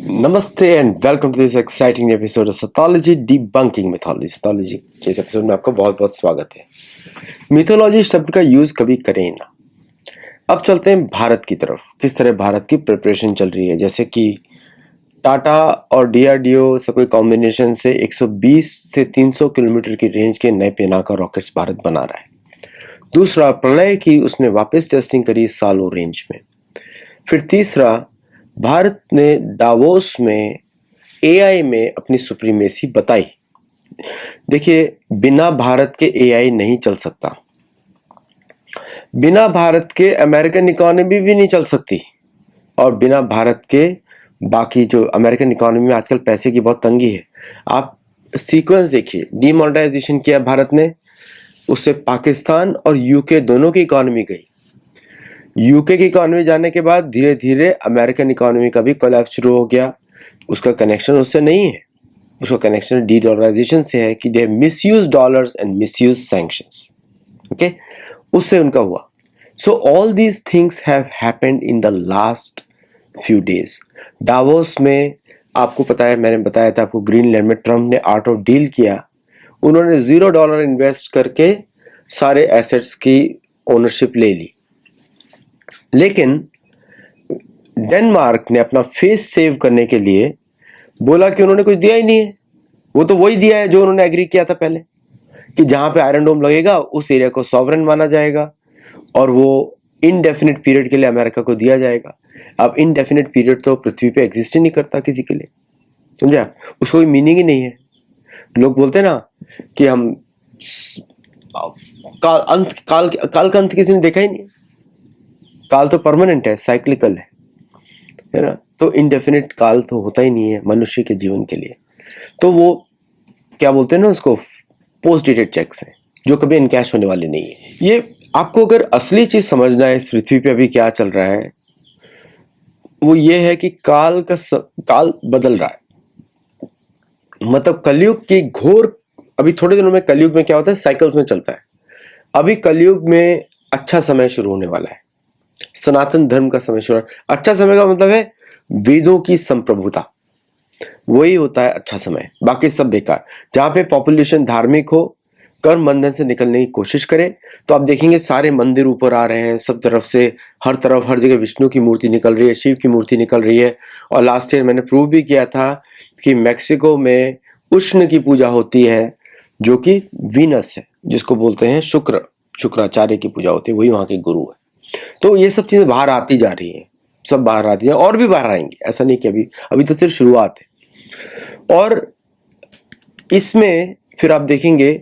नमस्ते and welcome to this exciting episode of Saithology debunking mythology. Saithology के इस episode में आपका बहुत बहुत स्वागत है। मिथोलॉजी शब्द का यूज कभी करें ना। अब चलते हैं भारत की तरफ, किस तरह भारत की प्रिपरेशन चल रही है। जैसे कि टाटा और डीआरडीओ से कोई कॉम्बिनेशन से 120 से 300 किलोमीटर की रेंज के नए पिनाका रॉकेट्स भारत बना रहा है। दूसरा, प्रलय की उसने वापस टेस्टिंग करी सालों रेंज में। फिर तीसरा, भारत ने डावोस में एआई में अपनी सुप्रीमेसी बताई। देखिए, बिना भारत के एआई नहीं चल सकता, बिना भारत के अमेरिकन इकोनॉमी भी नहीं चल सकती, और बिना भारत के बाकी जो अमेरिकन इकोनॉमी में आजकल पैसे की बहुत तंगी है। आप सीक्वेंस देखिए, डीमोनेटाइजेशन किया भारत ने, उससे पाकिस्तान और यूके दोनों की इकोनॉमी गई। यूके की इकोनॉमी जाने के बाद धीरे धीरे अमेरिकन इकोनॉमी का भी कोलैप्स शुरू हो गया। उसका कनेक्शन उससे नहीं है, उसका कनेक्शन डी डॉलराइजेशन से है कि they misuse dollars and misuse sanctions. Okay, उससे उनका हुआ। So all these things have happened in the last few days. Davos में आपको पता है, मैंने बताया था आपको, ग्रीनलैंड में ट्रम्प ने आर्ट ऑफ डील किया। उन्होंने $0 इन्वेस्ट करके सारे एसेट्स की ओनरशिप ले ली। लेकिन डेनमार्क ने अपना फेस सेव करने के लिए बोला कि उन्होंने कुछ दिया ही नहीं है। वो तो वही दिया है जो उन्होंने एग्री किया था पहले, कि जहां पे आयरन डोम लगेगा उस एरिया को सॉवरेन माना जाएगा और वो इनडेफिनिट पीरियड के लिए अमेरिका को दिया जाएगा। अब इनडेफिनिट पीरियड तो पृथ्वी पे एग्जिस्ट ही नहीं करता किसी के लिए, समझा? उसको कोई मीनिंग ही नहीं है। लोग बोलते हैं ना कि हम काल का अंत किसी ने देखा ही नहीं। काल तो परमानेंट है, साइक्लिकल है ना। तो इनडेफिनिट काल तो होता ही नहीं है मनुष्य के जीवन के लिए। तो वो क्या बोलते हैं ना, उसको पोस्ट डेटेड चेक्स हैं जो कभी इनकैश होने वाले नहीं है। ये आपको अगर असली चीज समझना है इस पृथ्वी पे अभी क्या चल रहा है, वो ये है कि काल बदल रहा है। मतलब कलयुग की घोर, अभी थोड़े दिनों में कलयुग में क्या होता है, साइकिल्स में चलता है। अभी कलयुग में अच्छा समय शुरू होने वाला है, सनातन धर्म का समय शुरू। अच्छा समय का मतलब है वेदों की संप्रभुता, वही होता है अच्छा समय। बाकी सब बेकार। जहां पे पॉपुलेशन धार्मिक हो, कर्म बंधन से निकलने की कोशिश करे, तो आप देखेंगे सारे मंदिर ऊपर आ रहे हैं सब तरफ से, हर तरफ हर जगह विष्णु की मूर्ति निकल रही है, शिव की मूर्ति निकल रही है। और लास्ट ईयर मैंने प्रूव भी किया था कि मैक्सिको में उष्ण की पूजा होती है, जो कि वीनस है, जिसको बोलते हैं शुक्राचार्य की पूजा होती है, वही वहां के गुरु है। तो ये सब चीजें बाहर आती जा रही हैं, सब बाहर आती हैं और भी बाहर आएंगी। ऐसा नहीं कि अभी तो सिर्फ शुरुआत है। और इसमें फिर आप देखेंगे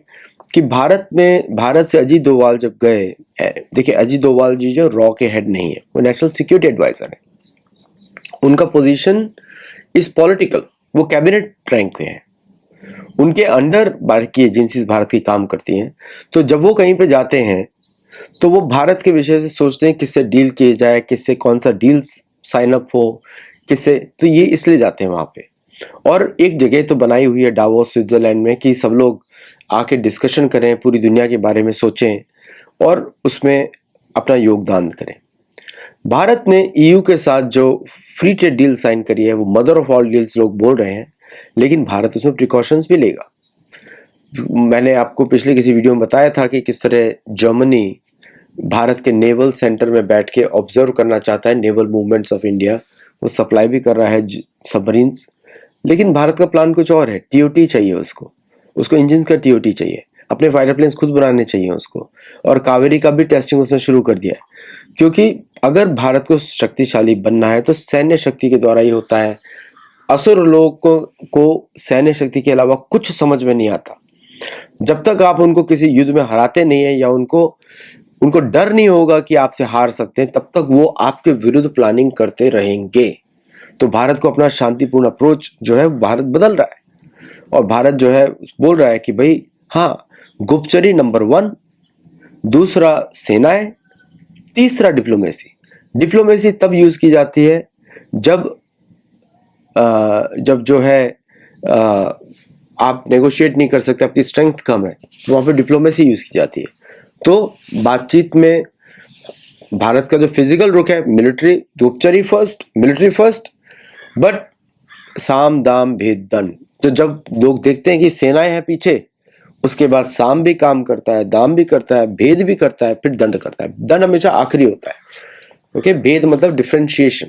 कि भारत से अजीत डोभाल जब गए, देखिए अजीत डोभाल जी जो रॉ के हेड नहीं है, वो नेशनल सिक्योरिटी एडवाइजर है। उनका पोजीशन इज पॉलिटिकल, वो कैबिनेट रैंक में है, उनके अंडर बाकी एजेंसीज भारत की काम करती हैं। तो जब वो कहीं पे जाते हैं तो वो भारत के विषय से सोचते हैं, किससे डील किए जाए, किससे कौन सा डील साइन अप हो, किससे, तो ये इसलिए जाते हैं वहां पे। और एक जगह तो बनाई हुई है डावोस स्विट्जरलैंड में कि सब लोग आके डिस्कशन करें, पूरी दुनिया के बारे में सोचें और उसमें अपना योगदान करें। भारत ने ईयू के साथ जो फ्री ट्रेड डील साइन करी है, वो मदर ऑफ ऑल डील्स लोग बोल रहे हैं, लेकिन भारत उसमें प्रिकॉशंस भी लेगा। मैंने आपको पिछले किसी वीडियो में बताया था कि किस तरह जर्मनी भारत के नेवल सेंटर में बैठ के ऑब्जर्व करना चाहता है नेवल मूवमेंट्स ऑफ इंडिया। वो सप्लाई भी कर रहा है सबमरीन्स, लेकिन भारत का प्लान कुछ और है। टीओटी चाहिए उसको इंजन्स का टीओटी चाहिए, अपने फाइटर प्लेन्स खुद बनाने चाहिए उसको। और कावेरी का भी टेस्टिंग उसने शुरू कर दिया है, क्योंकि अगर भारत को शक्तिशाली बनना है तो सैन्य शक्ति के द्वारा ही होता है। असुर लोग को सैन्य शक्ति के अलावा कुछ समझ में नहीं आता। जब तक आप उनको किसी युद्ध में हराते नहीं है या उनको डर नहीं होगा कि आपसे हार सकते हैं, तब तक वो आपके विरुद्ध प्लानिंग करते रहेंगे। तो भारत को अपना शांतिपूर्ण अप्रोच जो है भारत बदल रहा है, और भारत जो है बोल रहा है कि भाई हाँ, गुप्तचरी नंबर 1, दूसरा सेनाएं, तीसरा डिप्लोमेसी तब यूज की जाती है जब जो है आप नेगोशिएट नहीं कर सकते, आपकी स्ट्रेंथ कम है, तो वहां पे डिप्लोमेसी यूज की जाती है। तो बातचीत में भारत का जो फिजिकल रुख है, मिलिट्री फर्स्ट, बट साम दाम भेद दंड। तो जब लोग देखते हैं कि सेनाएं हैं पीछे, उसके बाद साम भी काम करता है, दाम भी करता है, भेद भी करता है, फिर दंड करता है। दंड हमेशा आखिरी होता है। ओके, भेद मतलब डिफरेंशिएशन,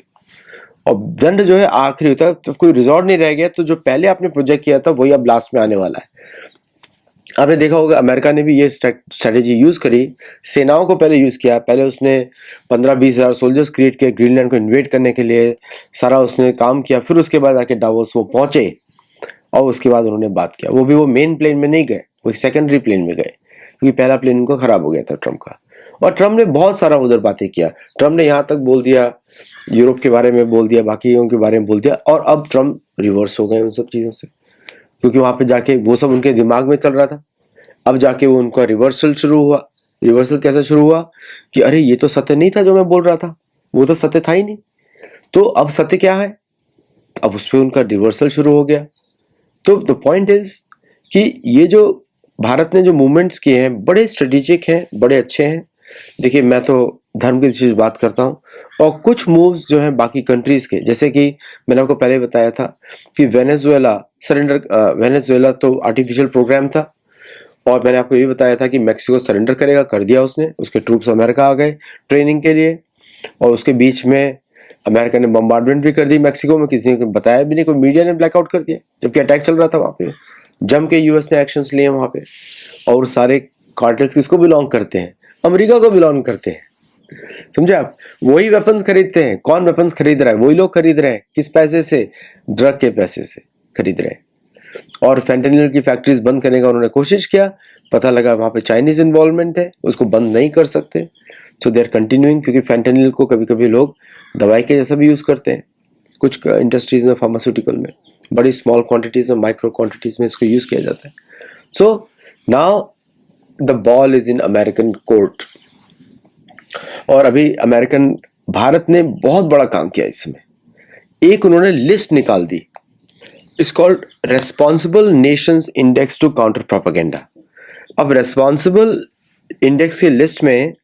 और दंड जो है आखिरी होता है। तो कोई रिजॉर्ट नहीं रह गया, तो जो पहले आपने प्रोजेक्ट किया था वही अब लास्ट में आने वाला है। आपने देखा होगा अमेरिका ने भी ये स्ट्रेटेजी यूज करी, सेनाओं को पहले यूज किया। पहले उसने 15-20 हजार सोल्जर्स क्रिएट किए ग्रीनलैंड को इन्वेड करने के लिए, सारा उसने काम किया। फिर उसके बाद आके डावोस वो पहुंचे, और उसके बाद उन्होंने बात किया। वो भी वो मेन प्लेन में नहीं गए, वो एक सेकेंडरी प्लेन में गए, क्योंकि पहला प्लेन उनको खराब हो गया था ट्रम्प का। और ट्रम्प ने बहुत सारा उधर बातें किया। ट्रम्प ने यहाँ तक बोल दिया, यूरोप के बारे में बोल दिया, बाकियों के बारे में बोल दिया। और अब ट्रम्प रिवर्स हो गए उन सब चीज़ों से, क्योंकि वहाँ पे जाके वो सब उनके दिमाग में चल रहा था। अब जाके वो उनका रिवर्सल शुरू हुआ। रिवर्सल कैसे शुरू हुआ कि अरे ये तो सत्य नहीं था जो मैं बोल रहा था, वो तो सत्य था ही नहीं। तो अब सत्य क्या है, अब उस पर उनका रिवर्सल शुरू हो गया। तो द पॉइंट इज कि ये जो भारत ने जो मूवमेंट्स किए हैं बड़े स्ट्रेटेजिक हैं, बड़े अच्छे हैं। देखिए, मैं तो धर्म की चीज बात करता हूँ, और कुछ मूव्स जो हैं बाकी कंट्रीज के, जैसे कि मैंने आपको पहले बताया था कि वेनेजुएला सरेंडर, वेनेजुएला तो आर्टिफिशियल प्रोग्राम था। और मैंने आपको ये भी बताया था कि मैक्सिको सरेंडर करेगा, कर दिया उसने, उसके ट्रूप्स अमेरिका आ गए ट्रेनिंग के लिए। और उसके बीच में अमेरिका ने बम्बार्डमेंट भी कर दी मैक्सिको में, किसी ने बताया भी नहीं, कोई मीडिया ने ब्लैकआउट कर दिया, जबकि अटैक चल रहा था वहाँ पे। जम के यूएस ने एक्शंस लिए वहाँ पे। और सारे कार्टेल्स किसको बिलोंग करते हैं, अमेरिका को बिलोंग करते हैं, समझे आप। वही वेपन्स खरीदते हैं। कौन वेपन्स खरीद रहा है, वही लोग खरीद रहे हैं। किस पैसे से, ड्रग के पैसे से खरीद रहे हैं। और फेंटेनिल की फैक्ट्रीज बंद करने का उन्होंने कोशिश किया, पता लगा वहाँ पे चाइनीज इन्वॉल्वमेंट है, उसको बंद नहीं कर सकते। सो दे आर कंटिन्यूइंग, क्योंकि फेंटेनिल को कभी कभी लोग दवाई के जैसा भी यूज़ करते हैं। कुछ इंडस्ट्रीज में, फार्मास्यूटिकल में बड़ी स्मॉल क्वांटिटीज में, माइक्रो क्वांटिटीज में इसको यूज़ किया जाता है। So now the ball is in American court. और अभी अमेरिकन, भारत ने बहुत बड़ा काम किया इसमें। एक उन्होंने लिस्ट निकाल दी, it's called responsible nations index to counter propaganda. अब रेस्पॉन्सिबल इंडेक्स की लिस्ट में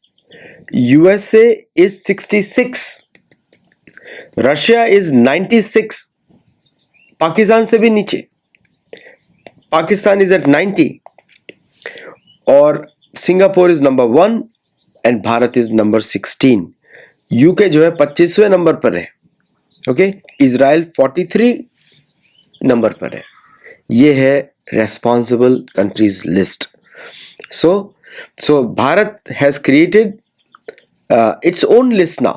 USA is 66, Russia is 96, Pakistan से भी नीचे, पाकिस्तान इज एट 90, और Singapore is number 1 and Bharat is number 16। UK जो है 25वें नंबर पर है। ओके, इजराइल 43 नंबर पर है। ये है responsible countries list. So Bharat has created its own list now.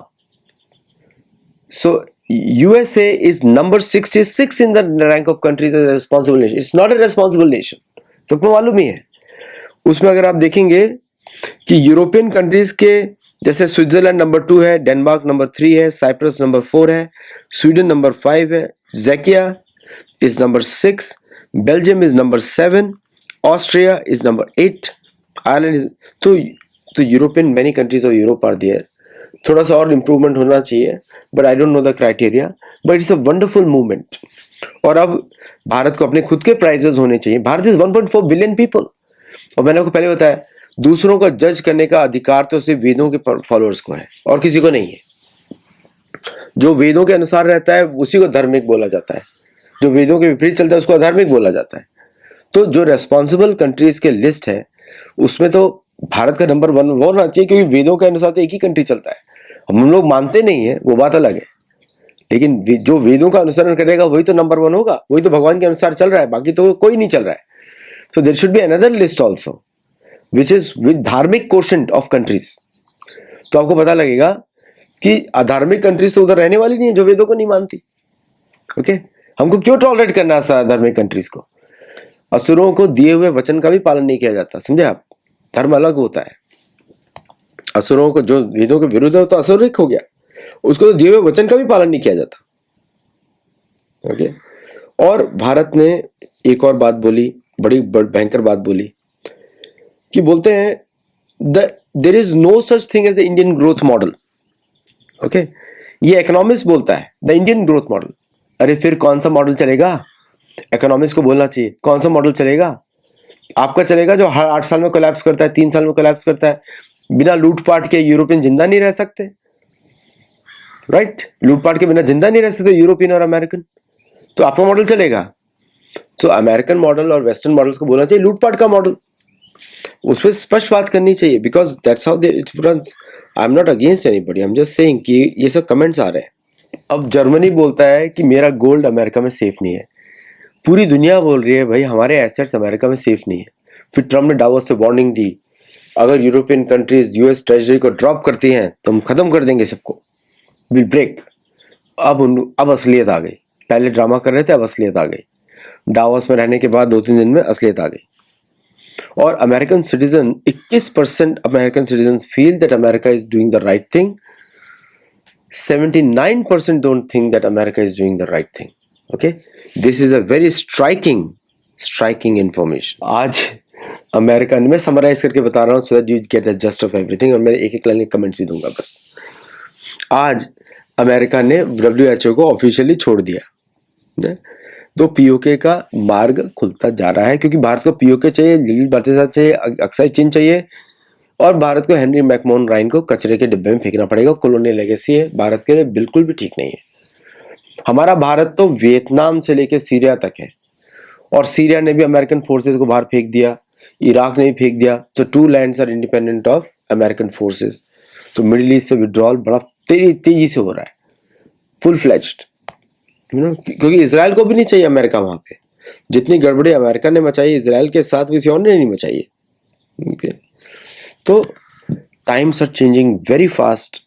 So USA is number 66 in the rank of countries as a responsible nation. It's not a responsible nation. सबको मालूम ही है। उसमें अगर आप देखेंगे कि यूरोपियन कंट्रीज के, जैसे स्विट्जरलैंड नंबर 2 है, डेनमार्क नंबर 3 है, साइप्रस नंबर 4 है, स्वीडन नंबर 5 है, जैकिया is number 6, Belgium is number 7, Austria is number 8, Ireland is, तो European many countries of Europe are there. थोड़ा सा और इम्प्रूवमेंट होना चाहिए, but I don't know the criteria, but it's a wonderful movement. और अब भारत को अपने खुद के प्राइजेस होने चाहिए। भारत इज 1.4 बिलियन पीपल, और मैंने आपको पहले बताया दूसरों को जज करने का अधिकार तो सिर्फ वेदों के फॉलोअर्स को है और किसी को नहीं है। जो वेदों के अनुसार रहता है उसी को धार्मिक बोला जाता है, जो वेदों के विपरीत चलता है उसको अधार्मिक बोला जाता है। तो जो रेस्पॉन्सिबल कंट्रीज के लिस्ट है उसमें तो भारत का नंबर 1 वो होना चाहिए, क्योंकि वेदों के अनुसार तो एक ही कंट्री चलता है। हम लोग मानते नहीं है, वो बात अलग है, लेकिन जो वेदों का अनुसरण करेगा वही तो नंबर 1 होगा, वही तो भगवान के अनुसार चल रहा है, बाकी तो कोई नहीं चल रहा है। So there should be another list also which is with धार्मिक कोशेंट ऑफ कंट्रीज। तो आपको पता लगेगा कि अधार्मिक कंट्रीज तो उधर रहने वाली नहीं है जो वेदों को नहीं मानती। ओके, हमको क्यों टॉलरेट करना है अधार्मिक कंट्रीज को। असुरों को दिए हुए वचन का भी पालन नहीं किया जाता, समझे आप। धर्म अलग होता है। असुरों को, जो वेदों के विरुद्ध है तो असुरिक हो गया, उसको तो दिए हुए वचन का भी पालन नहीं किया जाता। ओके, और भारत ने एक और बात बोली, बड़ी भयंकर बात बोली, कि बोलते हैं there is no such thing as the Indian growth model. Okay, ये इकोनॉमिस्ट बोलता है, द इंडियन ग्रोथ मॉडल। अरे फिर कौन सा मॉडल चलेगा? इकोनॉमिस्ट को बोलना चाहिए कौन सा मॉडल चलेगा। आपका चलेगा जो हर 8 साल में कोलैप्स करता है, 3 साल में कोलैप्स करता है। बिना लूटपाट के यूरोपियन जिंदा नहीं रह सकते, राइट? लूटपाट के बिना जिंदा नहीं रह सकते यूरोपियन और अमेरिकन। तो आपका मॉडल चलेगा। तो अमेरिकन मॉडल और वेस्टर्न मॉडल्स को बोलना चाहिए लूटपाट का मॉडल, उस पर स्पष्ट बात करनी चाहिए, because that's how it runs. I am not against anybody, I am just saying कि ये सब कमेंट्स आ रहे हैं। अब जर्मनी बोलता है कि मेरा गोल्ड अमेरिका में सेफ नहीं है, पूरी दुनिया बोल रही है भाई हमारे एसेट्स अमेरिका में सेफ नहीं है। फिर ट्रम्प ने डावोस से वार्निंग दी, अगर यूरोपियन कंट्रीज यूएस ट्रेजरी को ड्रॉप करती हैं तो हम खत्म कर देंगे सबको, विल ब्रेक। अब असलियत आ गई, पहले ड्रामा कर रहे थे, अब असलियत आ गई। डावोस में रहने के बाद 2-3 दिन में असलियत आ गई। और American citizen 21% American citizen feel that America is doing the right thing, 79% don't think that America is doing the right thing. Okay, this is a very striking information. आज अमेरिका, मैं समराइज करके बता रहा हूँ so that you get the just of everything, और मैं एक line comments भी दूंगा बस। आज अमेरिका ने WHO को ऑफिशियली छोड़ दिया, तो पीओके का मार्ग खुलता जा रहा है, क्योंकि भारत को पीओके चाहिए, लिलित बाल्टिसार चाहिए, अक्साई चीन चाहिए, और भारत को हेनरी मैकमोहन राइन को कचरे के डिब्बे में फेंकना पड़ेगा। कॉलोनियल लेगेसी है, भारत के लिए बिल्कुल भी ठीक नहीं है। हमारा भारत तो वियतनाम से लेकर सीरिया तक है, और सीरिया ने भी अमेरिकन फोर्सेस को बाहर फेंक दिया, इराक ने भी फेंक दिया। तो 2 lands are independent of American forces. तो मिडिल ईस्ट से विड्रॉल बड़ा तेजी से हो रहा है, फुल फ्लेज्ड, क्योंकि इसराइल को भी नहीं चाहिए अमेरिका वहां पे। जितनी गड़बड़ी अमेरिका ने मचाई इसराइल के साथ, किसी और ने नहीं मचाई है। ओके, तो times are changing very fast,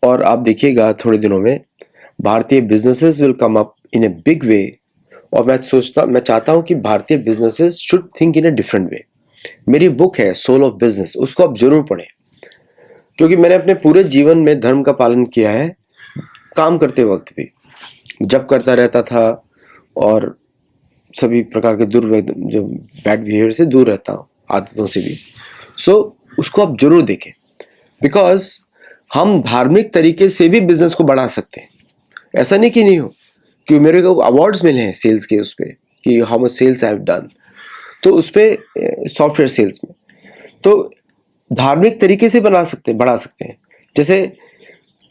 और आप देखिएगा थोड़े दिनों में भारतीय businesses will come up in a big way. और मैं चाहता हूं कि भारतीय businesses should think in a different way. मेरी बुक है सोल ऑफ बिजनेस, उसको आप जरूर पढ़ें, क्योंकि मैंने अपने पूरे जीवन में धर्म का पालन किया है, काम करते वक्त भी, जब करता रहता था, और सभी प्रकार के जो बैड बिहेवियर से दूर रहता हूँ, आदतों से भी। सो उसको आप जरूर देखें, बिकॉज हम धार्मिक तरीके से भी बिजनेस को बढ़ा सकते हैं। ऐसा नहीं कि नहीं हो, कि मेरे को अवार्ड्स मिले हैं सेल्स के, उस पर कि how much sales I have done, तो उस पर सॉफ्टवेयर सेल्स में, तो धार्मिक तरीके से बढ़ा सकते हैं। जैसे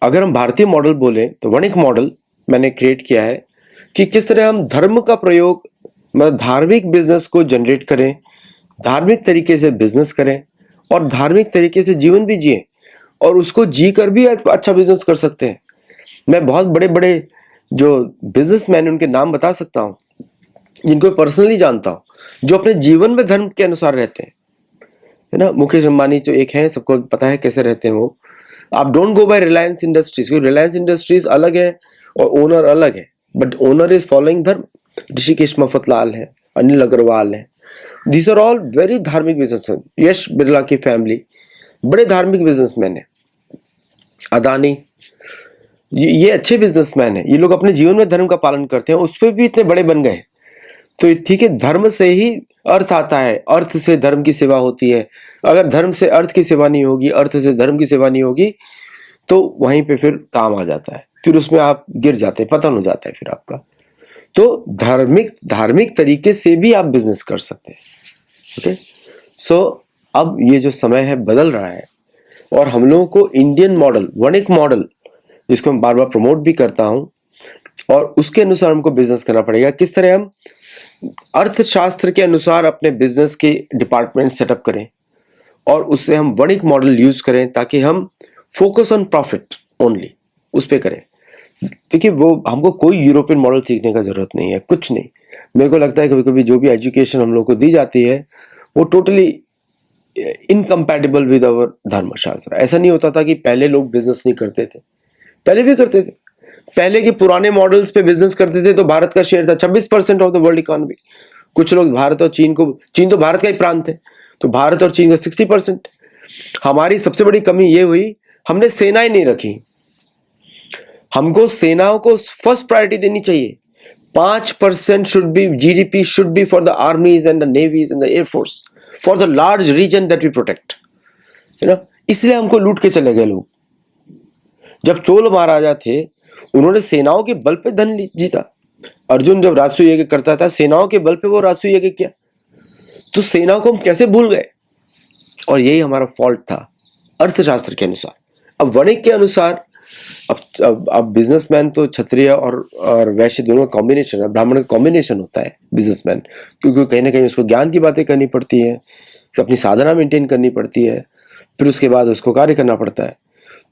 अगर हम भारतीय मॉडल बोले तो वणिक मॉडल मैंने क्रिएट किया है, कि किस तरह हम धर्म का प्रयोग, मतलब धार्मिक बिजनेस को जनरेट करें, धार्मिक तरीके से बिजनेस करें, और धार्मिक तरीके से जीवन भी जिए, और उसको जी कर भी अच्छा बिजनेस कर सकते हैं। मैं बहुत बड़े बड़े जो बिजनेसमैन उनके नाम बता सकता हूँ, जिनको पर्सनली जानता हूँ, जो अपने जीवन में धर्म के अनुसार रहते हैं, है ना। मुकेश अंबानी जो एक है, सबको पता है कैसे रहते हैं वो। आप don't go by Reliance Industries, क्योंकि रिलायंस इंडस्ट्रीज अलग है और ओनर अलग है, बट ओनर इज फॉलोइंग धर्म। ऋषिकेश मफतलाल है, अनिल अग्रवाल है, दीज आर ऑल वेरी धार्मिक बिजनेसमैन। यश बिरला की फैमिली बड़े धार्मिक बिजनेसमैन है, अदानी, ये अच्छे बिजनेसमैन है। ये लोग अपने जीवन में धर्म का पालन करते हैं, उस पर भी इतने बड़े बन गए। तो ठीक है, धर्म से ही अर्थ आता है, अर्थ से धर्म की सेवा होती है। अगर धर्म से अर्थ की सेवा नहीं होगी, अर्थ से धर्म की सेवा नहीं होगी, तो वहीं पे फिर काम आ जाता है, फिर उसमें आप गिर जाते हैं, पतन हो जाता है फिर आपका। तो धार्मिक तरीके से भी आप बिजनेस कर सकते हैं। ओके, सो अब ये जो समय है बदल रहा है, और हम लोगों को इंडियन मॉडल, वणिक मॉडल, जिसको मैं बार बार प्रमोट भी करता हूं, और उसके अनुसार हमको बिजनेस करना पड़ेगा। किस तरह हम अर्थशास्त्र के अनुसार अपने बिजनेस के डिपार्टमेंट सेटअप करें, और उससे हम वणिक मॉडल यूज करें, ताकि हम फोकस ऑन प्रॉफिट ओनली उस पर करें। देखिए, वो हमको कोई यूरोपियन मॉडल सीखने का जरूरत नहीं है, कुछ नहीं। मेरे को लगता है कभी कभी जो भी एजुकेशन हम लोग को दी जाती है वो टोटली इनकम्पैटिबल विद अवर धर्मशास्त्र। ऐसा नहीं होता था कि पहले लोग बिजनेस नहीं करते थे, पहले भी करते थे। पहले के पुराने मॉडल्स पे बिजनेस करते थे तो भारत का शेयर था 26% ऑफ द वर्ल्ड इकोनॉमी। कुछ लोग भारत और चीन तो भारत का ही प्रांत है, तो भारत और चीन का 60%। हमारी सबसे बड़ी कमी ये हुई, हमने सेनाएं नहीं रखी। हमको सेनाओं को फर्स्ट प्रायोरिटी देनी चाहिए। 5% should be GDP should be for the armies and the navies and the air force, for the large reason that we protect, है ना। इसलिए हमको लूट के चले गए लोग। जब चोल महाराजा थे, उन्होंने सेनाओं के बल पे धन जीता। अर्जुन जब राजसूय यज्ञ करता था, सेनाओं के बल पे वो राजसूय यज्ञ किया। तो सेनाओं को हम कैसे भूल गए, और यही हमारा फॉल्ट था अर्थशास्त्र के अनुसार। अब वणिक के अनुसार अब बिजनेसमैन तो क्षत्रिय और वैश्य दोनों का कॉम्बिनेशन है, ब्राह्मण का कॉम्बिनेशन होता है बिजनेसमैन, क्योंकि कहीं ना कहीं उसको ज्ञान की बातें करनी पड़ती है, अपनी साधना मेंटेन करनी पड़ती है, फिर उसके बाद उसको कार्य करना पड़ता है।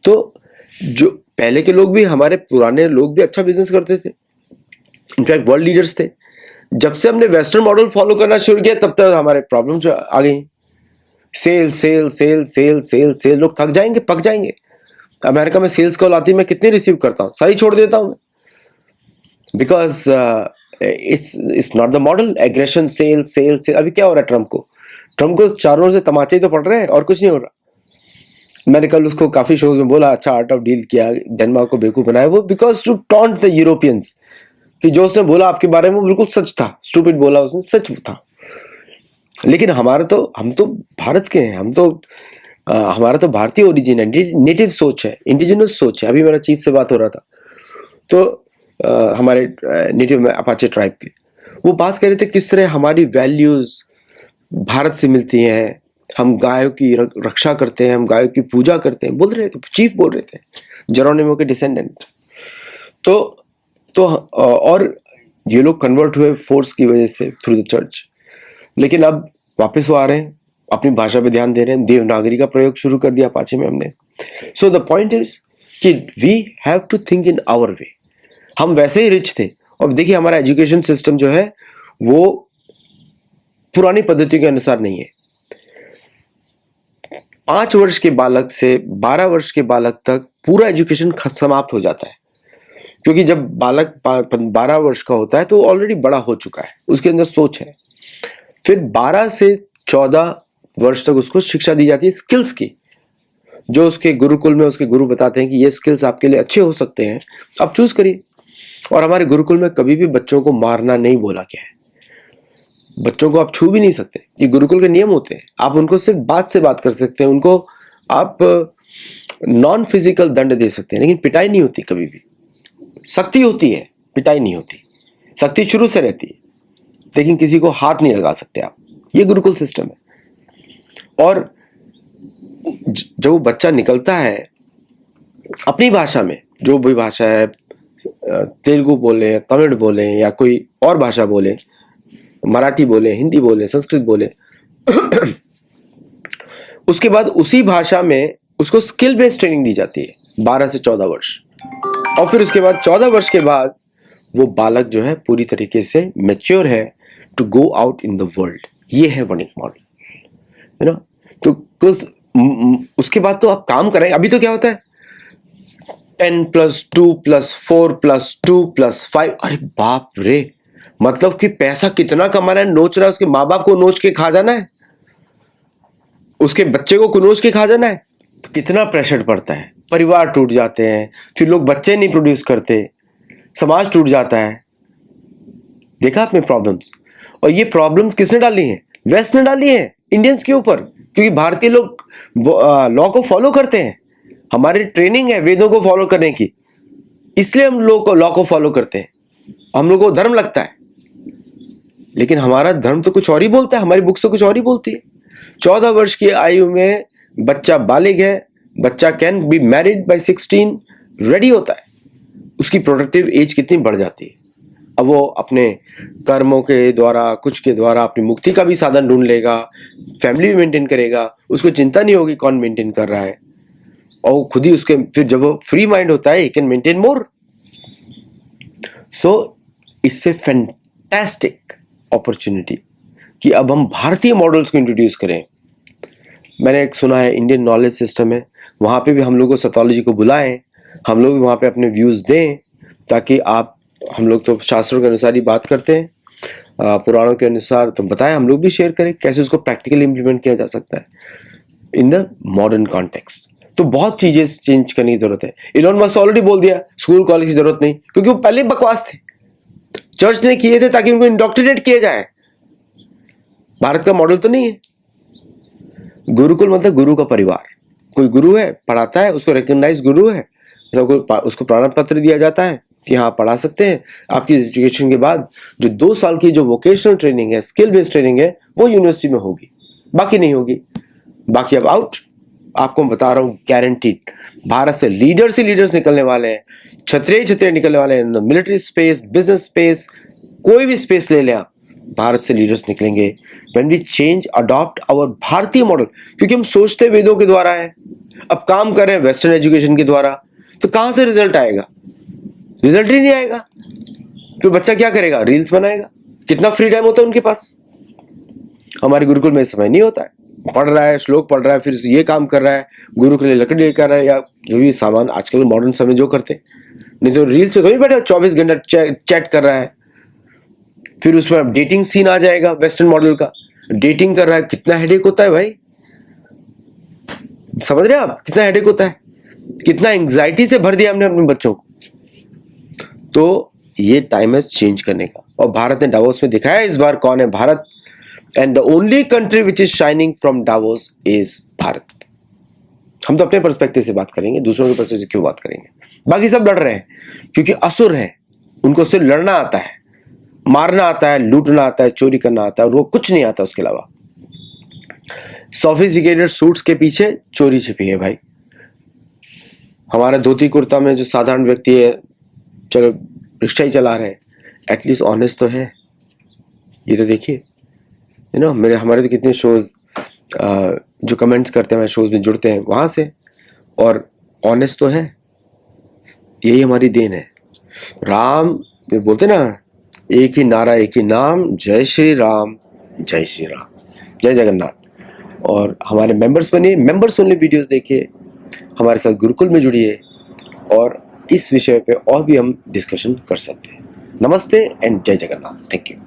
तो जो पहले के लोग भी, हमारे पुराने लोग भी अच्छा बिजनेस करते थे, इनफैक्ट वर्ल्ड लीडर्स थे। जब से हमने वेस्टर्न मॉडल फॉलो करना शुरू किया तब तक हमारे प्रॉब्लम्स आ गई। Sale sale sale sale sale sale, लोग थक जाएंगे, पक जाएंगे। अमेरिका में सेल्स कॉल आती है, मैं कितनी रिसीव करता हूँ, सारी छोड़ देता हूँ, because it's not the model. Aggression, sale sale sale. अभी क्या हो रहा है, ट्रम्प को चारों ओर से तमाचे तो पड़ रहे हैं और कुछ नहीं हो रहा। मैंने कल उसको काफी शोज में बोला, अच्छा आर्ट ऑफ डील किया, डेनमार्क को बेवकूफ बनाया वो, because to taunt the Europeans, कि जो उसने बोला आपके बारे में बिल्कुल सच था, स्टूपिड बोला उसने, सच था। लेकिन हम तो भारत के हैं, हमारा तो भारतीय ओरिजिन है, नेटिव सोच है, इंडिजिनस सोच है। अभी मेरा चीफ से बात हो रहा था, तो हमारे नेटिव में अपाचे ट्राइब के, वो बात कर रहे थे किस तरह हमारी वैल्यूज भारत से मिलती हैं, हम गायों की रक्षा करते हैं, हम गायों की पूजा करते हैं, बोल रहे थे, चीफ बोल रहे थे, जेरोनिमो के डिसेंडेंट। तो और ये लोग कन्वर्ट हुए फोर्स की वजह से थ्रू द चर्च, लेकिन अब वापस वो आ रहे हैं, अपनी भाषा पे ध्यान दे रहे हैं, देवनागरी का प्रयोग शुरू कर दिया अपाचे में हमने। सो द पॉइंट इज कि we have to think in our way. हम वैसे ही रिच थे, और देखिए हमारा एजुकेशन सिस्टम जो है वो पुरानी पद्धति के अनुसार नहीं है। 5 वर्ष के बालक से 12 वर्ष के बालक तक पूरा एजुकेशन समाप्त हो जाता है, क्योंकि जब बालक 12 वर्ष का होता है तो ऑलरेडी बड़ा हो चुका है, उसके अंदर सोच है। फिर 12 से 14 वर्ष तक उसको शिक्षा दी जाती है स्किल्स की, जो उसके गुरुकुल में उसके गुरु बताते हैं कि ये स्किल्स आपके लिए अच्छे हो सकते हैं, आप चूज करिए। और हमारे गुरुकुल में कभी भी बच्चों को मारना नहीं बोला गया है, बच्चों को आप छू भी नहीं सकते, ये गुरुकुल के नियम होते हैं। आप उनको सिर्फ बात से बात कर सकते हैं, उनको आप नॉन फिजिकल दंड दे सकते हैं, लेकिन पिटाई नहीं होती कभी भी। सख्ती होती है, पिटाई नहीं होती। सख्ती शुरू से रहती है, लेकिन किसी को हाथ नहीं लगा सकते आप, ये गुरुकुल सिस्टम है। और जब वो बच्चा निकलता है अपनी भाषा में, जो भी भाषा है, तेलुगु बोले, तमिल बोले, या कोई और भाषा बोले, मराठी बोले, हिंदी बोले, संस्कृत बोले, उसके बाद उसी भाषा में उसको स्किल बेस्ड ट्रेनिंग दी जाती है 12 से 14 वर्ष। और फिर उसके बाद 14 वर्ष के बाद वो बालक जो है पूरी तरीके से मैच्योर है to go out in the world. ये है वणिक मॉडल, है ना। तो उसके बाद तो आप काम करें। अभी तो क्या होता है, 10+2+4+2+5, अरे बाप रे, मतलब कि पैसा कितना कमाना है, नोच रहा है, उसके माँ बाप को नोच के खा जाना है, उसके बच्चे को नोच के खा जाना है, तो कितना प्रेशर पड़ता है, परिवार टूट जाते हैं, फिर लोग बच्चे नहीं प्रोड्यूस करते, समाज टूट जाता है। देखा आपने प्रॉब्लम्स, और ये प्रॉब्लम्स किसने डाली हैं? वेस्ट ने डाली है इंडियंस के ऊपर, क्योंकि भारतीय लोग लॉ को फॉलो करते हैं। हमारी ट्रेनिंग है वेदों को फॉलो करने की, इसलिए हम लोग को लॉ को फॉलो करते हैं, हम लोग को धर्म लगता है। लेकिन हमारा धर्म तो कुछ और ही बोलता है, हमारी बुक्स तो कुछ और ही बोलती है। 14 वर्ष की आयु में बच्चा बालिग है, बच्चा can be married bye 16, ready होता है, उसकी प्रोडक्टिव एज कितनी बढ़ जाती है। अब वो अपने कर्मों के द्वारा, कुछ के द्वारा अपनी मुक्ति का भी साधन ढूंढ लेगा, फैमिली भी मेंटेन करेगा, उसको चिंता नहीं होगी कौन मेंटेन कर रहा है, और वो खुद ही उसके, फिर जब वो फ्री माइंड होता है, ही कैन मेंटेन मोर। सो इससे फैंटास्टिक अपॉर्चुनिटी कि अब हम भारतीय मॉडल्स को इंट्रोड्यूस करें। मैंने एक सुना है इंडियन नॉलेज सिस्टम है, वहाँ पे भी हम लोग को सतोलॉजी को बुलाएं, हम लोग भी वहाँ पे अपने व्यूज़ दें, ताकि आप, हम लोग तो शास्त्रों के अनुसार ही बात करते हैं, पुराणों के अनुसार, तो बताएं, हम लोग भी शेयर करें कैसे उसको प्रैक्टिकली इंप्लीमेंट किया जा सकता है इन द मॉडर्न कॉन्टेक्स्ट। तो बहुत चीज़ें चेंज करने की जरूरत है। इलॉन मस्क ऑलरेडी बोल दिया स्कूल कॉलेज की जरूरत नहीं, क्योंकि वो पहले बकवास थे, चर्च ने किए थे ताकि उनको इंडोक्ट्रिनेट किया जाए। भारत का मॉडल तो नहीं है। गुरुकुल मतलब गुरु का परिवार, कोई गुरु है पढ़ाता है, उसको रिकॉग्नाइज गुरु है, उसको प्रमाण पत्र दिया जाता है कि हाँ पढ़ा सकते हैं। आपकी एजुकेशन के बाद जो 2 साल की जो वोकेशनल ट्रेनिंग है, स्किल बेस्ड ट्रेनिंग है, वो यूनिवर्सिटी में होगी, बाकी नहीं होगी, बाकी अब आउट। आपको बता रहा हूँ गारंटीड, भारत से लीडर्स ही लीडर्स निकलने वाले हैं, छत्रे निकलने वाले हैं। मिलिट्री स्पेस, बिजनेस स्पेस, कोई भी स्पेस ले लें आप, भारत से लीडर्स निकलेंगे when we change adopt our भारतीय मॉडल। क्योंकि हम सोचते वेदों के द्वारा है, अब काम कर रहे हैं वेस्टर्न एजुकेशन के द्वारा, तो कहां से रिजल्ट आएगा? रिजल्ट ही नहीं आएगा। तो बच्चा क्या करेगा? रील्स बनाएगा। कितना फ्री टाइम होता है उनके पास? हमारे गुरुकुल में समय नहीं होता है, पढ़ रहा है, श्लोक पढ़ रहा है, फिर ये काम कर रहा है, गुरु के लिए लकड़ी लेकर रहा है, या जो भी सामान आजकल मॉडर्न समय जो करते हैं। नहीं तो रील्स पे थोड़ी बैठा 24 घंटा चैट कर रहा है। फिर उसमें डेटिंग सीन आ जाएगा वेस्टर्न मॉडल का, डेटिंग कर रहा है, कितना हेडेक होता है भाई, समझ रहे हैं आप? कितना हेडेक होता है, कितना एंग्जाइटी से भर दिया हमने अपने बच्चों को। तो ये टाइम है चेंज करने का, और भारत ने डावोस में दिखाया इस बार कौन है Bharat. And the only country which is shining from Davos is Bharat. हम तो अपने पर्सपेक्टिव से बात करेंगे, दूसरों के पर्सपेक्टिव से क्यों बात करेंगे? बाकी सब लड़ रहे हैं क्योंकि असुर है, उनको सिर्फ लड़ना आता है, मारना आता है, लूटना आता है, चोरी करना आता है, और वो कुछ नहीं आता उसके अलावा। सोफिस्टिकेटेड सूट्स के पीछे चोरी छिपी है भाई। हमारा धोती कुर्ता में जो साधारण व्यक्ति है, चलो रिक्शा ही चला रहे हैं, एटलीस्ट ऑनेस्ट तो है। ये तो देखिए, यू नो, हमारे तो कितने शोज जो कमेंट्स करते हैं, शोज में जुड़ते हैं वहां से, और ऑनेस्ट तो है। यही हमारी देन है। राम बोलते ना, एक ही नारा एक ही नाम, जय श्री राम, जय श्री राम, जय जगन्नाथ। और हमारे मेंबर्स बनिए, मेंबर्स ओनली वीडियोस देखिए, हमारे साथ गुरुकुल में जुड़िए, और इस विषय पे और भी हम डिस्कशन कर सकते हैं। नमस्ते एंड जय जगन्नाथ। Thank you.